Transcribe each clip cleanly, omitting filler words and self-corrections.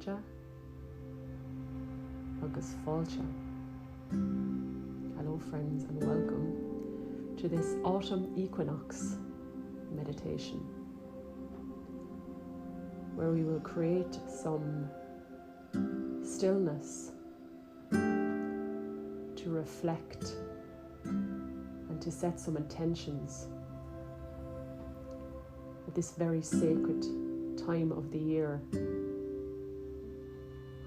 Taide agus Fáilte. Hello friends, and welcome to this autumn equinox meditation, where we will create some stillness to reflect and to set some intentions at this very sacred time of the year,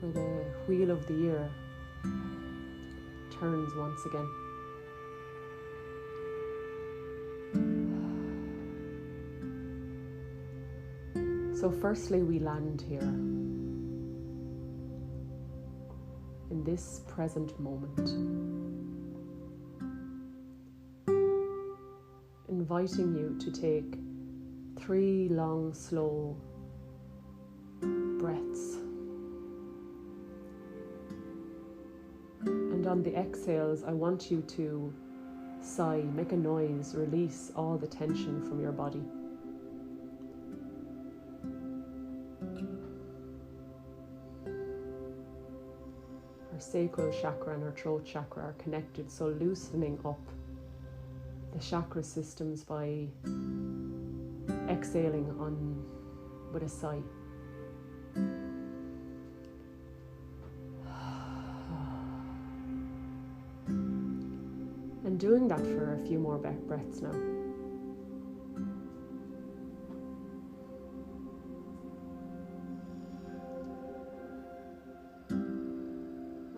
where the wheel of the year turns once again. So firstly, we land here in this present moment, inviting you to take 3 long, slow breaths. And on the exhales, I want you to sigh, make a noise, release all the tension from your body. Our sacral chakra and our throat chakra are connected, so loosening up the chakra systems by exhaling on with a sigh. And doing that for a few more breaths now.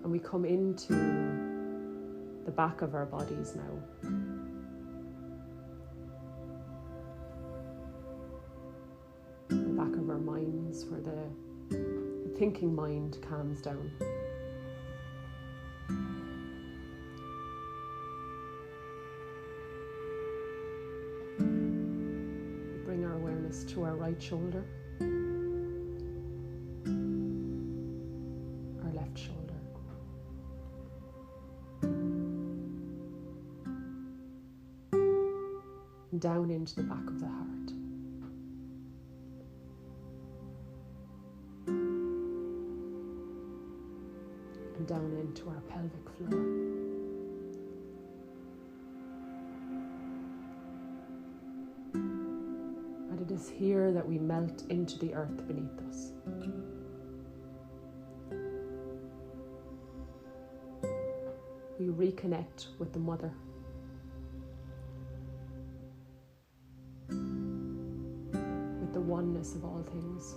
And we come into the back of our bodies now. The back of our minds, where the thinking mind calms down. We bring our awareness to our right shoulder, our left shoulder. Down into the back of the heart. And down into our pelvic floor. And it is here that we melt into the earth beneath us. We reconnect with the Mother. The oneness of all things.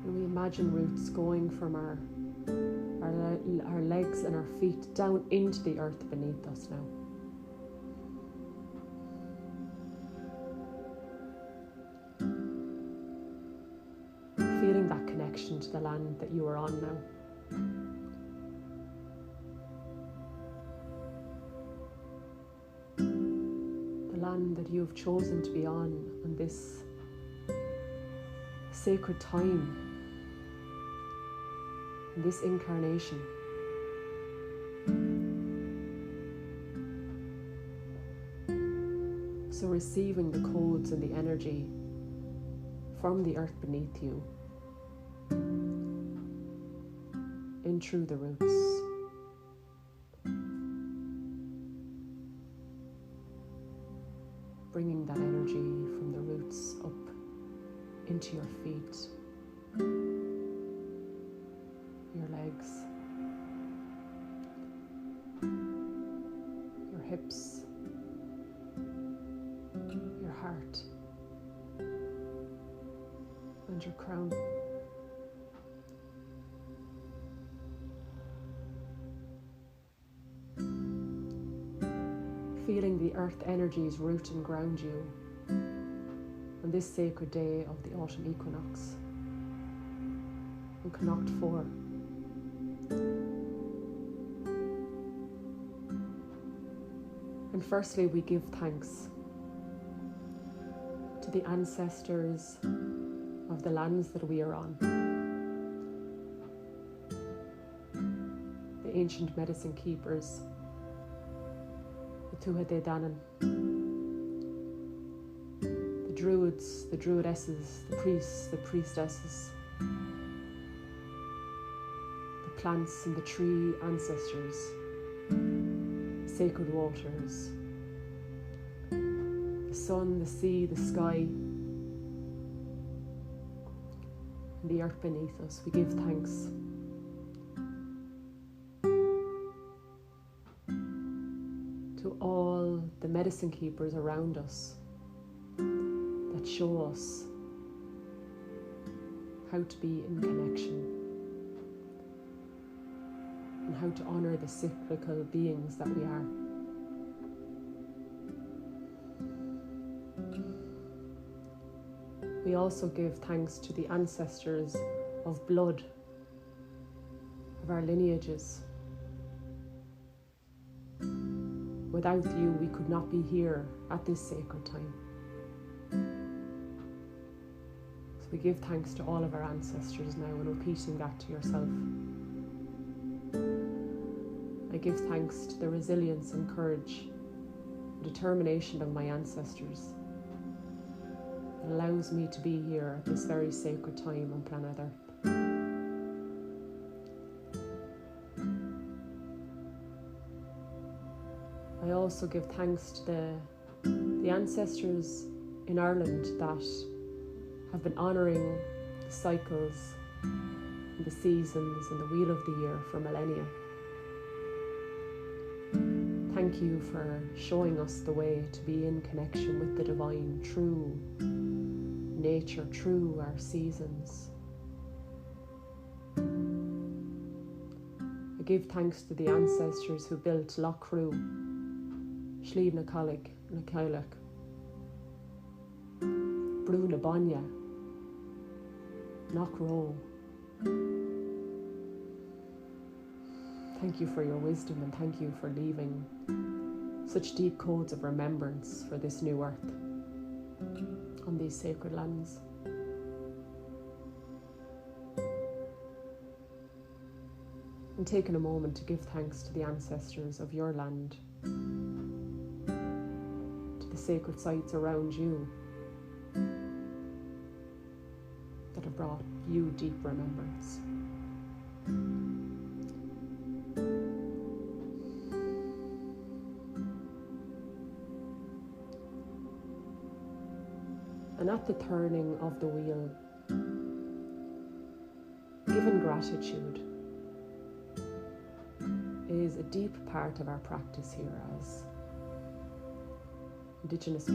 And we imagine roots going from our legs and our feet down into the earth beneath us now. Feeling that connection to the land that you are on now. Land that you have chosen to be on this sacred time, in this incarnation. So receiving the codes and the energy from the earth beneath you in through the roots. Bringing that energy from the roots up into your feet, your legs, your hips, your heart, and your crown. Feeling the earth energies root and ground you on this sacred day of the autumn equinox, on Connacht 4. And firstly, we give thanks to the ancestors of the lands that we are on, the ancient medicine keepers, the Tuatha De Danann, druids, the druidesses, the priests, the priestesses, the plants and the tree ancestors, sacred waters, the sun, the sea, the sky, and the earth beneath us. We give thanks. To all the medicine keepers around us that show us how to be in connection and how to honor the cyclical beings that we are. We also give thanks to the ancestors of blood, of our lineages. Without you, we could not be here at this sacred time. So we give thanks to all of our ancestors now, and repeating that to yourself. I give thanks to the resilience and courage and determination of my ancestors that allows me to be here at this very sacred time on planet Earth. I also give thanks to the ancestors in Ireland that have been honouring the cycles and the seasons and the wheel of the year for millennia. Thank you for showing us the way to be in connection with the divine, through nature, through our seasons. I give thanks to the ancestors who built Lough Crew, Slieve na Coleg na Coilach, Brú na Banya, Knock Row. Thank you for your wisdom, and thank you for leaving such deep codes of remembrance for this new earth on these sacred lands. And taking a moment to give thanks to the ancestors of your land, to the sacred sites around you that have brought you deep remembrance. And at the turning of the wheel, given gratitude is a deep part of our practice here as Indigenous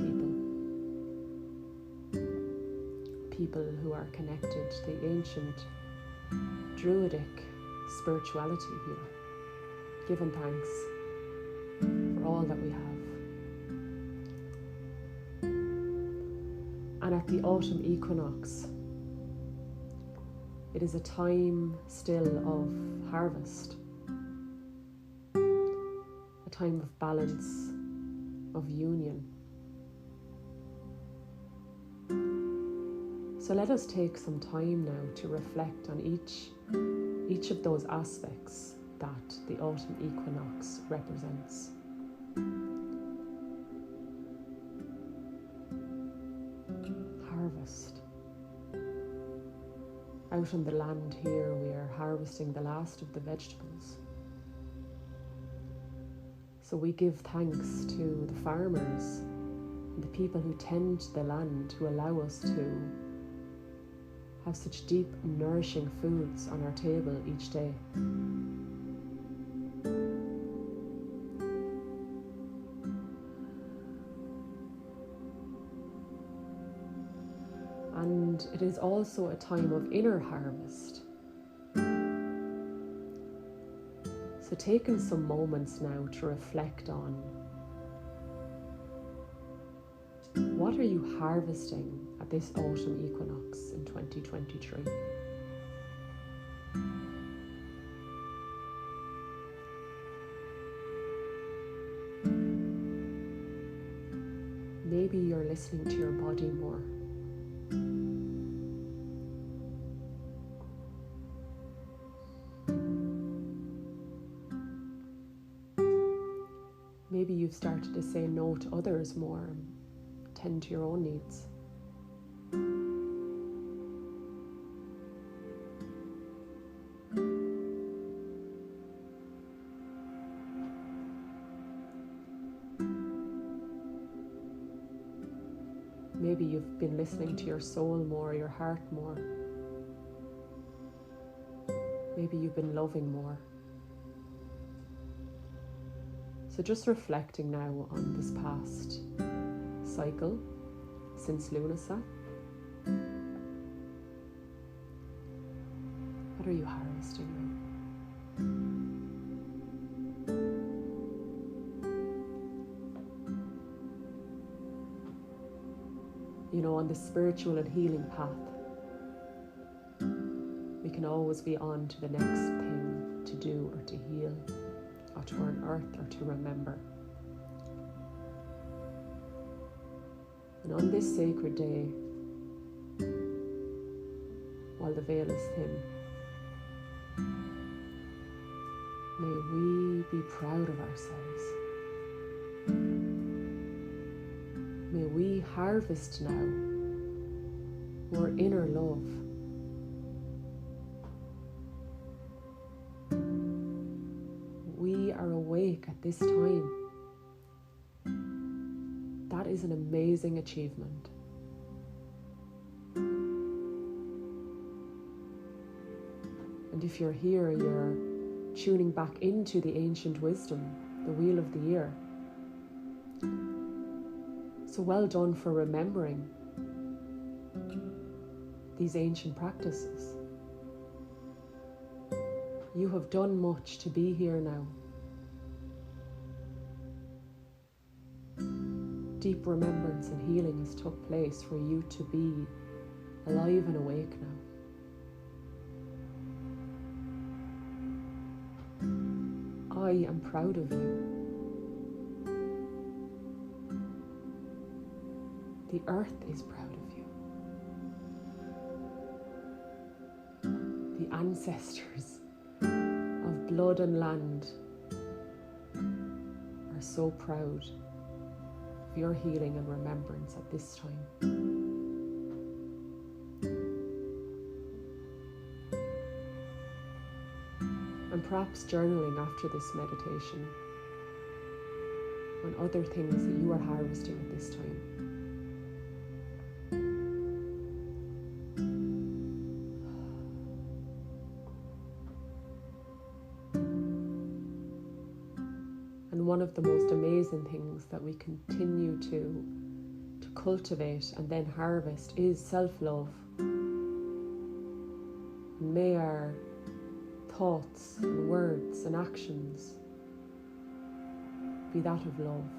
people who are connected to the ancient Druidic spirituality here, giving thanks for all that we have. And at the autumn equinox, it is a time still of harvest, a time of balance, of union. So let us take some time now to reflect on each of those aspects that the autumn equinox represents. Harvest. Out on the land here, we are harvesting the last of the vegetables. So we give thanks to the farmers and the people who tend the land, who allow us to have such deep, nourishing foods on our table each day. And it is also a time of inner harvest. So taking some moments now to reflect on, what are you harvesting at this autumn equinox in 2023? Maybe you're listening to your body more. Maybe you've started to say no to others more and tend to your own needs. Maybe you've been listening to your soul more, your heart more. Maybe you've been loving more. So just reflecting now on this past cycle since Lunasa. What are you harvesting now? You know, on the spiritual and healing path, we can always be on to the next thing to do or to heal, or to unearth or to remember. And on this sacred day, while the veil is thin, may we be proud of ourselves. May we harvest now more inner love. We are awake at this time. That is an amazing achievement. And if you're here, you're tuning back into the ancient wisdom, the wheel of the year. So well done for remembering these ancient practices. You have done much to be here now. Deep remembrance and healing has took place for you to be alive and awake now. I am proud of you. The earth is proud of you. The ancestors of blood and land are so proud of your healing and remembrance at this time. And perhaps journaling after this meditation on other things that you are harvesting at this time. And one of the most amazing things that we continue to cultivate and then harvest is self-love. And may our thoughts and words and actions be that of love.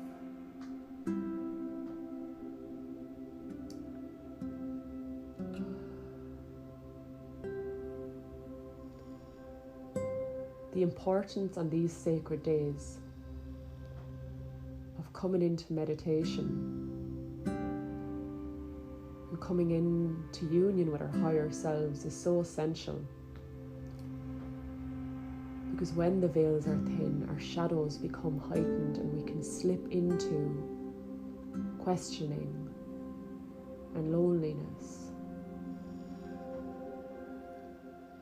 The importance on these sacred days of coming into meditation and coming into union with our higher selves is so essential. Because when the veils are thin, our shadows become heightened and we can slip into questioning and loneliness.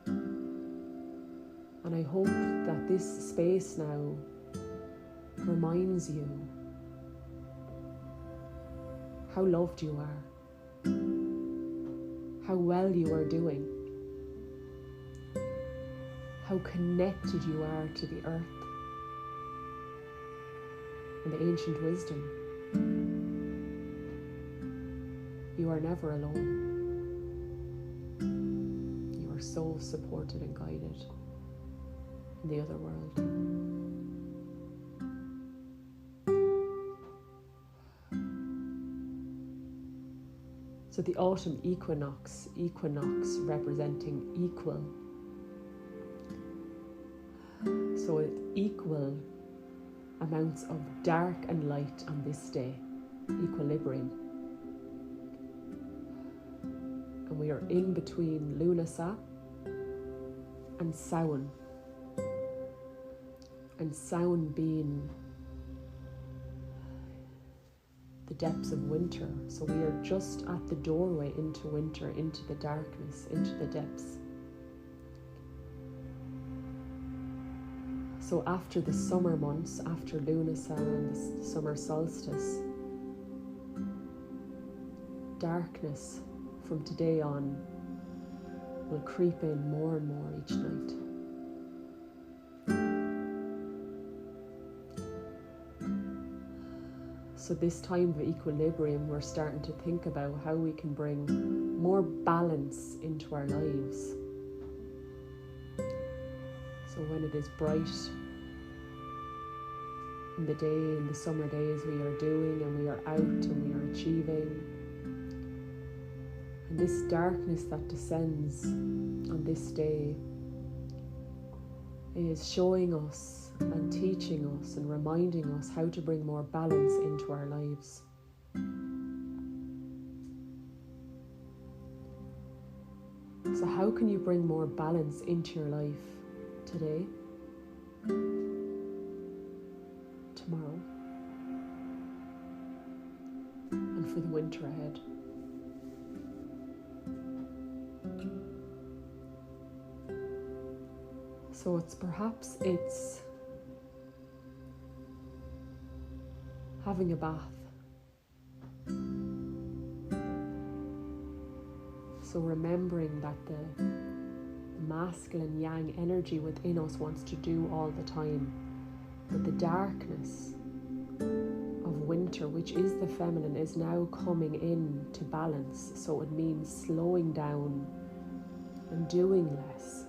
And I hope that this space now reminds you how loved you are, how well you are doing, how connected you are to the earth and the ancient wisdom. You are never alone. You are so supported and guided in the other world. So the autumn equinox representing equal. So it's equal amounts of dark and light on this day, equilibrium. And we are in between Lunasa and Samhain. And Samhain being the depths of winter. So we are just at the doorway into winter, into the darkness, into the depths. So after the summer months, after Lunasa and the summer solstice, darkness from today on will creep in more and more each night. So this time of equilibrium, we're starting to think about how we can bring more balance into our lives. So when it is bright in the day, in the summer days, we are doing and we are out and we are achieving. And this darkness that descends on this day is showing us and teaching us and reminding us how to bring more balance into our lives. So how can you bring more balance into your life today, tomorrow, and for the winter ahead? So it's having a bath. So remembering that the masculine yang energy within us wants to do all the time, but the darkness of winter, which is the feminine, is now coming in to balance. So it means slowing down and doing less.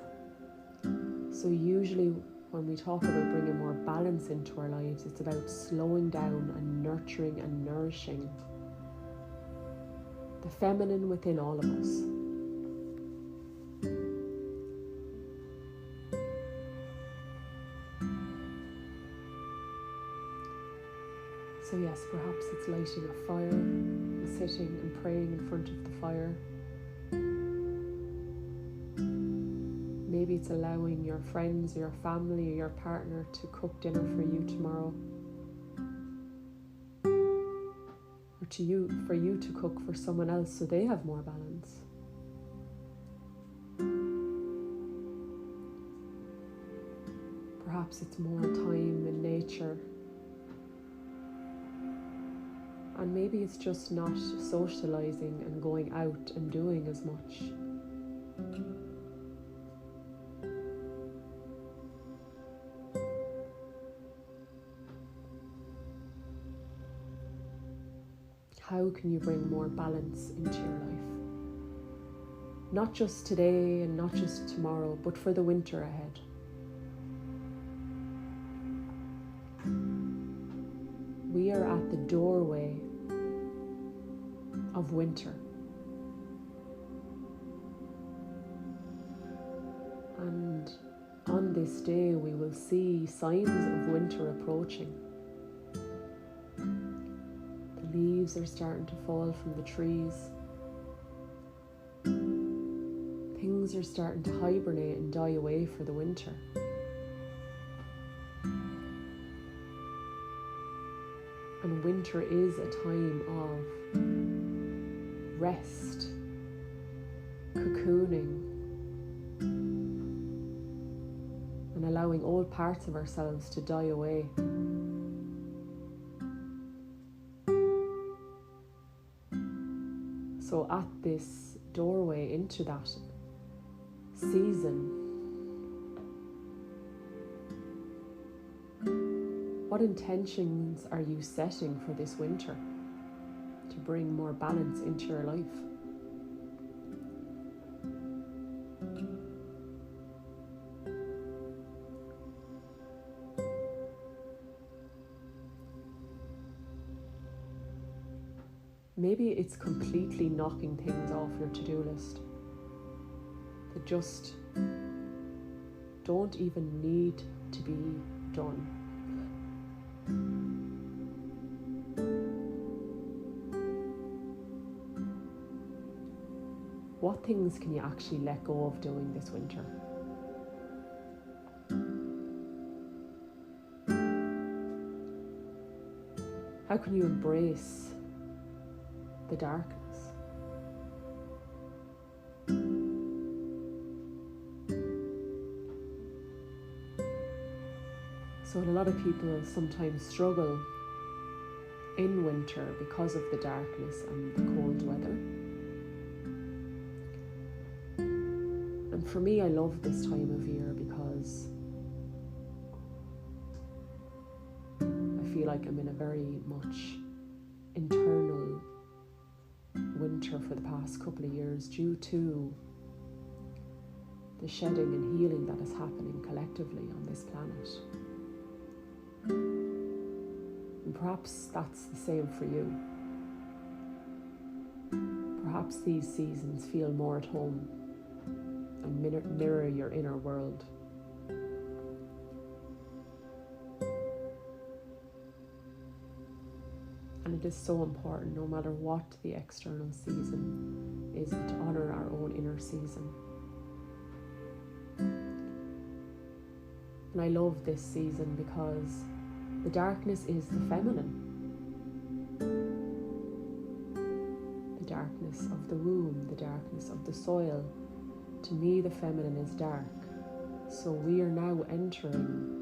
So usually when we talk about bringing more balance into our lives, it's about slowing down and nurturing and nourishing the feminine within all of us. So yes, perhaps it's lighting a fire and sitting and praying in front of the fire. Maybe it's allowing your friends or your family or your partner to cook dinner for you tomorrow. Or for you to cook for someone else so they have more balance. Perhaps it's more time in nature. And maybe it's just not socializing and going out and doing as much. How can you bring more balance into your life? Not just today and not just tomorrow, but for the winter ahead. We are at the doorway of winter. And on this day we will see signs of winter approaching. The leaves are starting to fall from the trees. Things are starting to hibernate and die away for the winter. And winter is a time of rest, cocooning, and allowing all parts of ourselves to die away. So at this doorway into that season, what intentions are you setting for this winter to bring more balance into your life? Maybe it's completely knocking things off your to-do list that just don't even need to be done. What things can you actually let go of doing this winter? How can you embrace the darkness? So a lot of people sometimes struggle in winter because of the darkness and the cold weather. And for me, I love this time of year because I feel like I'm in a very much internal winter for the past couple of years due to the shedding and healing that is happening collectively on this planet. And perhaps that's the same for you. Perhaps these seasons feel more at home and mirror your inner world. And it is so important, no matter what the external season is, to honor our own inner season. And I love this season because the darkness is the feminine. The darkness of the womb, the darkness of the soil. To me, the feminine is dark. So we are now entering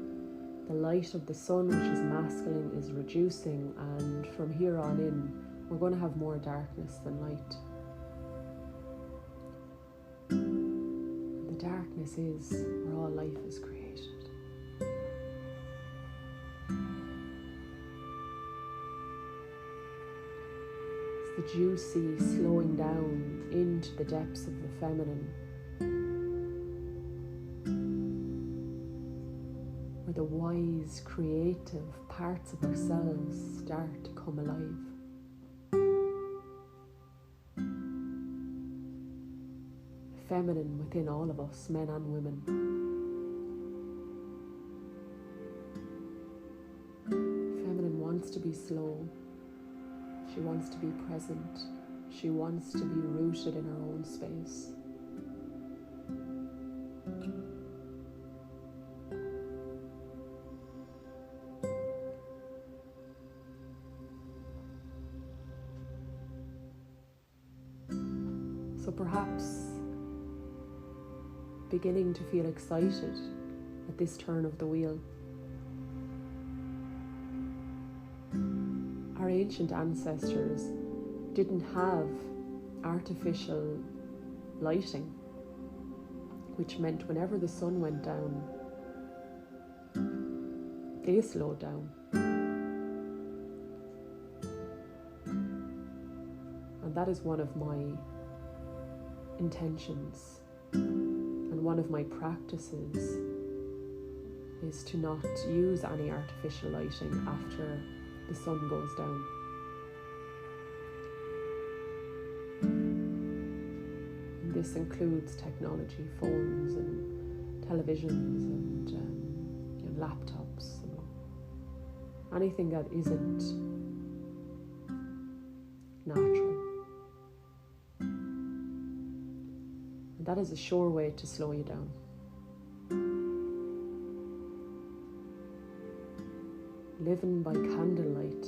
the light of the sun, which is masculine, is reducing, and from here on in, we're going to have more darkness than light. And the darkness is where all life is created. It's the juicy slowing down into the depths of the feminine, where the wise, creative parts of ourselves start to come alive. The feminine within all of us, men and women. The feminine wants to be slow. She wants to be present. She wants to be rooted in her own space. So perhaps beginning to feel excited at this turn of the wheel. Our ancient ancestors didn't have artificial lighting, which meant whenever the sun went down, they slowed down. And that is one of my intentions, and one of my practices is to not use any artificial lighting after the sun goes down. And this includes technology, phones and televisions and laptops, and anything that isn't natural. And that is a sure way to slow you down. Living by candlelight,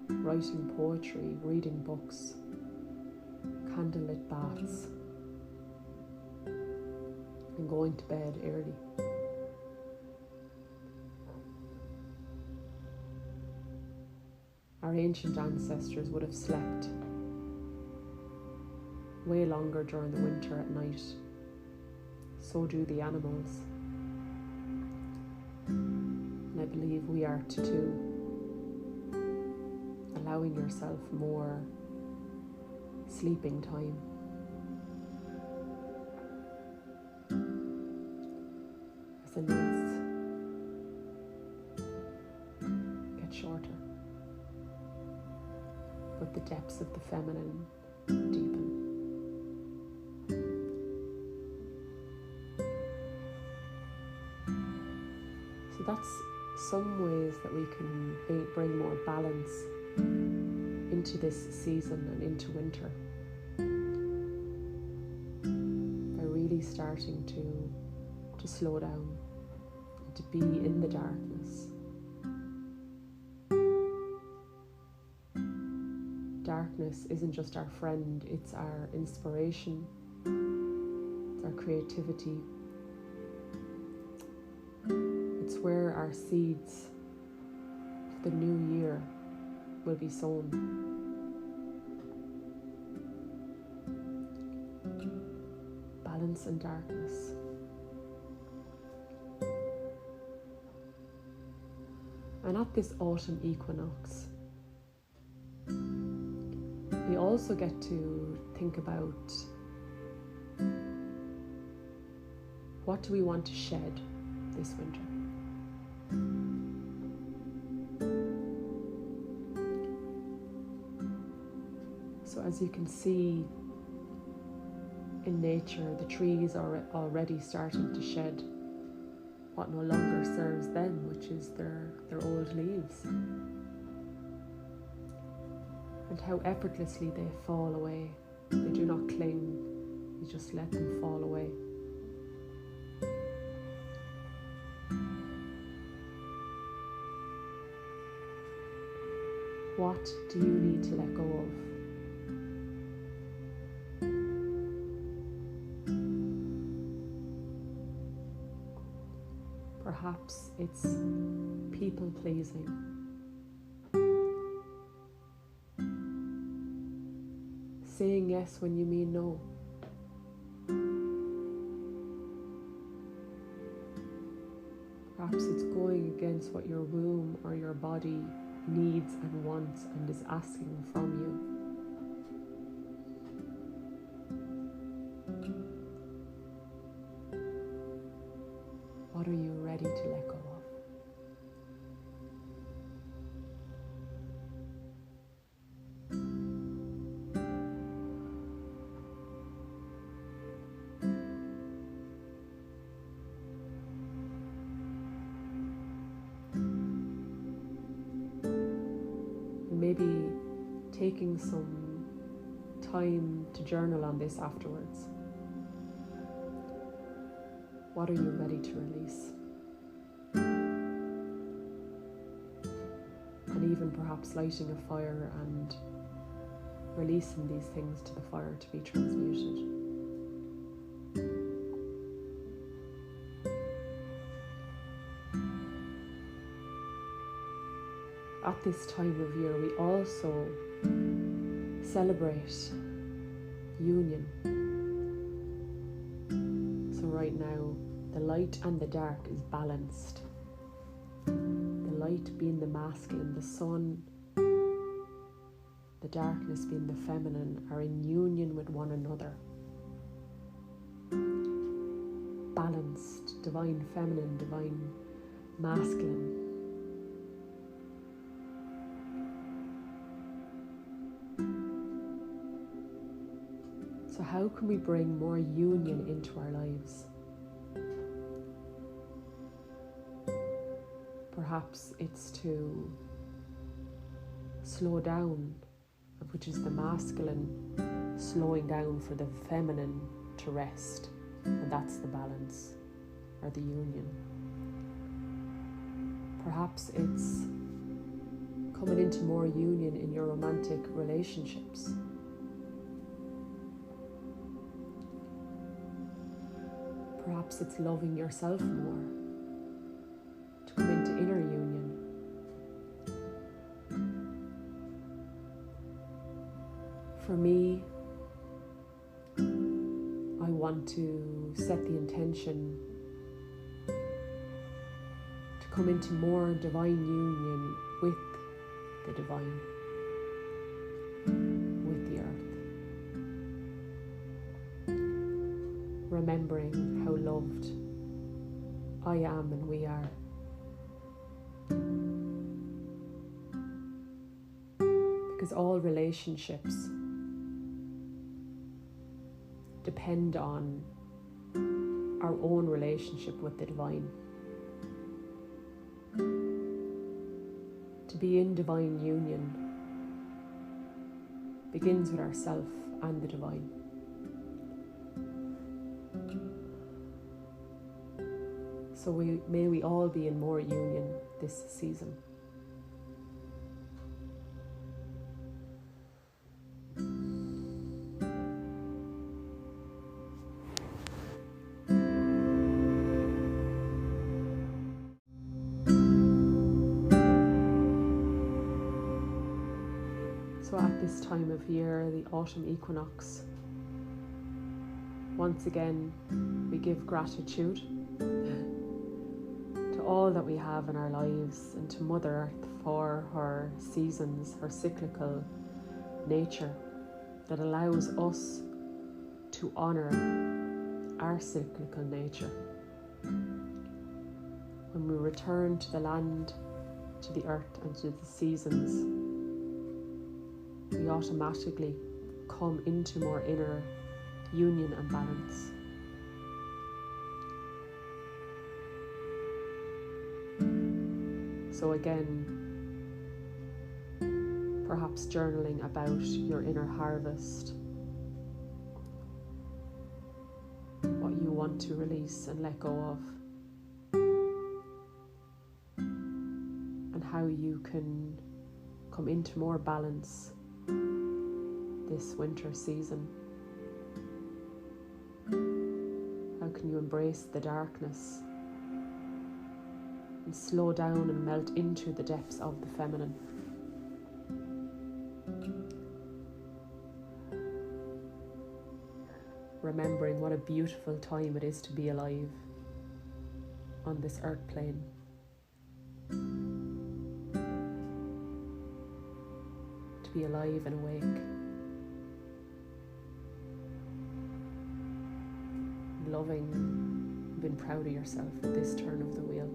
writing poetry, reading books, candlelit baths, and going to bed early. Our ancient ancestors would have slept way longer during the winter at night. So do the animals. And I believe we are to too. Allowing yourself more sleeping time. As the nights get shorter, but the depths of the feminine deepen. So that's some ways that we can bring more balance into this season and into winter, by really starting to slow down and to be in the darkness. Darkness isn't just our friend, it's our inspiration, it's our creativity, it's where our seeds for the new year will be sown. Balance and darkness. And at this autumn equinox, we also get to think about what do we want to shed this winter. So as you can see in nature, the trees are already starting to shed what no longer serves them, which is their old leaves. And how effortlessly they fall away. They do not cling, you just let them fall away. What do you need to let go of? Perhaps it's people pleasing. Saying yes when you mean no. Perhaps it's going against what your womb or your body needs and wants and is asking from you. What are you ready to let go of? Maybe taking some time to journal on this afterwards. What are you ready to release? And even perhaps lighting a fire and releasing these things to the fire to be transmuted. At this time of year, we also celebrate union. So right now, the light and the dark is balanced. The light being the masculine, the sun, the darkness being the feminine, are in union with one another. Balanced, divine feminine, divine masculine. So how can we bring more union into our lives? Perhaps it's to slow down, which is the masculine slowing down for the feminine to rest, and that's the balance or the union. Perhaps it's coming into more union in your romantic relationships. Perhaps it's loving yourself more, to come into inner union. For me, I want to set the intention to come into more divine union with the divine, with the earth. Remembering how loved I am and we are. Because all relationships depend on our own relationship with the divine. To be in divine union begins with ourself and the divine. So may we all be in more union this season. So at this time of year, the autumn equinox, once again, we give gratitude to all that we have in our lives and to Mother Earth for her seasons, her cyclical nature that allows us to honour our cyclical nature. When we return to the land, to the earth and to the seasons, we automatically come into more inner union and balance. So again, perhaps journaling about your inner harvest, what you want to release and let go of, and how you can come into more balance this winter season. How can you embrace the darkness and slow down and melt into the depths of the feminine? Remembering what a beautiful time it is to be alive on this earth plane. To be alive and awake. Loving, being proud of yourself at this turn of the wheel.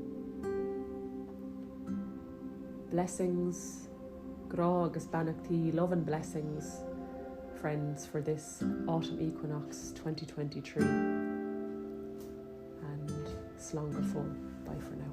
Blessings, grá agus banachtaí, love and blessings, friends, for this autumn equinox 2023. And slán go full. Bye for now.